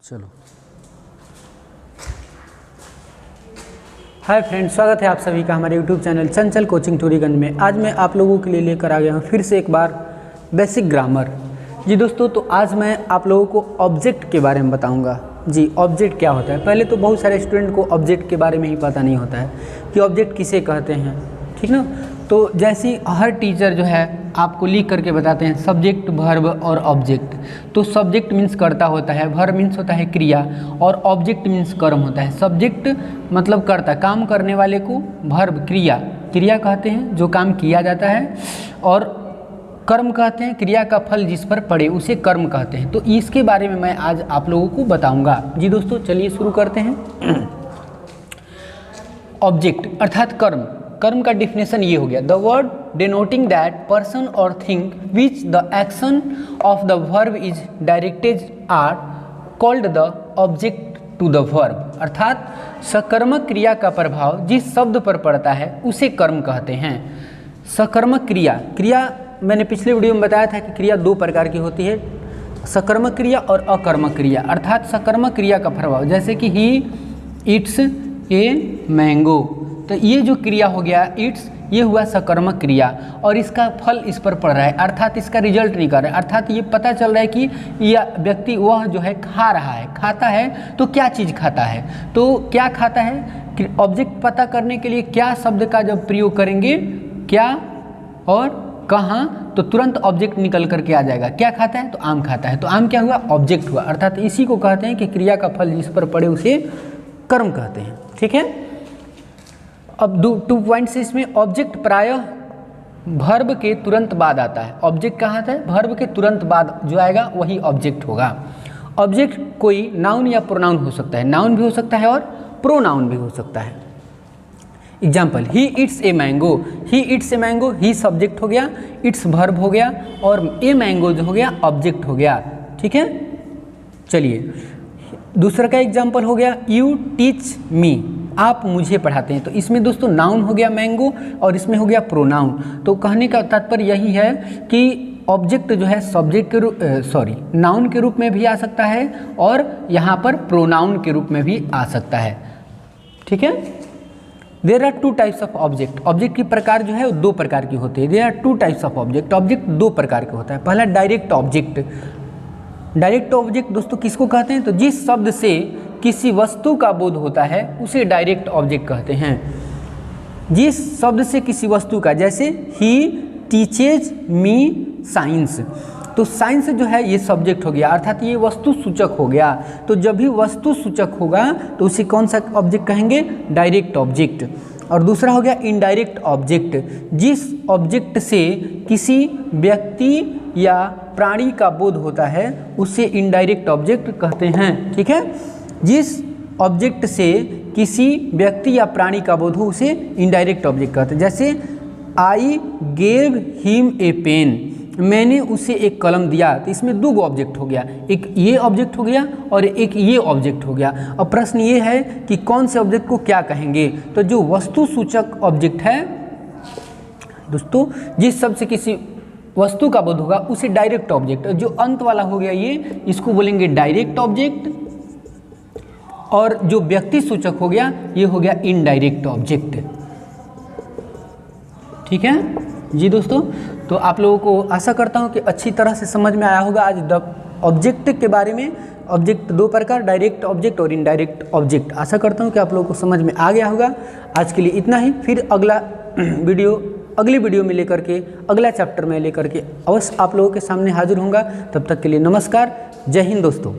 चलो, hi friends, स्वागत है आप सभी का हमारे यूट्यूब चैनल चंचल कोचिंग टूरीगंज में। आज मैं आप लोगों के लिए लेकर आ गया हूँ फिर से एक बार बेसिक ग्रामर। जी दोस्तों, तो आज मैं आप लोगों को ऑब्जेक्ट के बारे में बताऊँगा। जी, ऑब्जेक्ट क्या होता है। पहले तो बहुत सारे स्टूडेंट को ऑब्जेक्ट के बारे में ही पता नहीं होता है कि ऑब्जेक्ट किसे कहते हैं, ठीक ना। तो जैसे हर टीचर जो है आपको लिख करके बताते हैं सब्जेक्ट, वर्ब और ऑब्जेक्ट। तो सब्जेक्ट मीन्स कर्ता होता है, वर्ब मीन्स होता है क्रिया, और ऑब्जेक्ट मीन्स कर्म होता है। सब्जेक्ट मतलब कर्ता, काम करने वाले को, वर्ब क्रिया, क्रिया कहते हैं जो काम किया जाता है, और कर्म कहते हैं क्रिया का फल जिस पर पड़े उसे कर्म कहते हैं। तो इसके बारे में मैं आज आप लोगों को बताऊंगा। जी दोस्तों, चलिए शुरू करते हैं। ऑब्जेक्ट अर्थात कर्म। कर्म का डिफिनेशन ये हो गया, the word denoting that person और thing which the action of the verb is directed are called the object to the verb. अर्थात सकर्मक क्रिया का प्रभाव जिस शब्द पर पड़ता है उसे कर्म कहते हैं। सकर्मक क्रिया, क्रिया मैंने पिछले वीडियो में बताया था कि क्रिया दो प्रकार की होती है, सकर्मक क्रिया और अकर्मक क्रिया। अर्थात सकर्मक क्रिया का प्रभाव, जैसे कि ही इट्स ए मैंगो, तो ये जो क्रिया हो गया इट्स, ये हुआ सकर्मक क्रिया, और इसका फल इस पर पड़ रहा है, अर्थात इसका रिजल्ट नहीं कर रहा है। अर्थात ये पता चल रहा है कि यह व्यक्ति वह जो है खा रहा है, खाता है, तो क्या चीज़ खाता है, तो क्या खाता है। ऑब्जेक्ट पता करने के लिए क्या शब्द का जब प्रयोग करेंगे, क्या और कहाँ, तो तुरंत ऑब्जेक्ट निकल करके आ जाएगा। क्या खाता है, तो आम खाता है, तो आम क्या हुआ, ऑब्जेक्ट हुआ। अर्थात इसी को कहते हैं कि क्रिया का फल जिस पर पड़े उसे कर्म कहते हैं, ठीक है। अब 2 पॉइंट्स इसमें, ऑब्जेक्ट प्रायः वर्ब के तुरंत बाद आता है। ऑब्जेक्ट कहाँ आता है, वर्ब के तुरंत बाद जो आएगा वही ऑब्जेक्ट होगा। ऑब्जेक्ट कोई नाउन या प्रोनाउन हो सकता है, नाउन भी हो सकता है और प्रोनाउन भी हो सकता है। Example, he it's a mango, he it's a mango, he subject हो गया, इट्स वर्ब हो गया, और ए मैंगो जो हो गया ऑब्जेक्ट हो गया, ठीक है। चलिए दूसरा का एग्जाम्पल हो गया, यू टीच मी, आप मुझे पढ़ाते हैं। तो इसमें दोस्तों नाउन हो गया मैंगो, और इसमें हो गया प्रोनाउन। तो कहने का तात्पर्य यही है कि ऑब्जेक्ट जो है सब्जेक्ट के रूप नाउन के रूप में भी आ सकता है, और यहाँ पर प्रोनाउन के रूप में भी आ सकता है, ठीक है। There are 2 types of object. Object की प्रकार जो है वो 2 प्रकार की होती है। There are 2 types of object. Object 2 प्रकार के होता है। पहला डायरेक्ट ऑब्जेक्ट। डायरेक्ट ऑब्जेक्ट दोस्तों किसको कहते हैं, तो जिस शब्द से किसी वस्तु का बोध होता है उसे डायरेक्ट ऑब्जेक्ट कहते हैं। जिस शब्द से किसी वस्तु का, जैसे ही टीचेज मी साइंस, तो साइंस जो है ये सब्जेक्ट हो गया, अर्थात ये वस्तु सूचक हो गया। तो जब भी वस्तु सूचक होगा तो उसे कौन सा ऑब्जेक्ट कहेंगे, डायरेक्ट ऑब्जेक्ट। और दूसरा हो गया इनडायरेक्ट ऑब्जेक्ट। जिस ऑब्जेक्ट से किसी व्यक्ति या प्राणी का बोध होता है उसे इनडायरेक्ट ऑब्जेक्ट कहते हैं, ठीक है। जिस ऑब्जेक्ट से किसी व्यक्ति या प्राणी का बोध हो उसे इनडायरेक्ट ऑब्जेक्ट कहते हैं। जैसे I gave him a pen, मैंने उसे एक कलम दिया, तो इसमें 2 ऑब्जेक्ट हो गया, एक ये ऑब्जेक्ट हो गया और एक ये ऑब्जेक्ट हो गया। अब प्रश्न ये है कि कौन से ऑब्जेक्ट को क्या कहेंगे, तो जो वस्तु सूचक ऑब्जेक्ट है दोस्तों, जिस शब्द से किसी वस्तु का बोध होगा उसे डायरेक्ट ऑब्जेक्ट, जो अंत वाला हो गया ये, इसको बोलेंगे डायरेक्ट ऑब्जेक्ट, और जो व्यक्ति सूचक हो गया ये हो गया इनडायरेक्ट ऑब्जेक्ट, ठीक है। जी दोस्तों, तो आप लोगों को आशा करता हूँ कि अच्छी तरह से समझ में आया होगा आज ऑब्जेक्ट के बारे में। ऑब्जेक्ट 2 प्रकार, डायरेक्ट ऑब्जेक्ट और इनडायरेक्ट ऑब्जेक्ट। आशा करता हूँ कि आप लोगों को समझ में आ गया होगा। आज के लिए इतना ही, फिर अगली वीडियो में लेकर के, अगला चैप्टर में लेकर के अवश्य आप लोगों के सामने हाजिर होऊंगा। तब तक के लिए नमस्कार, जय हिंद दोस्तों।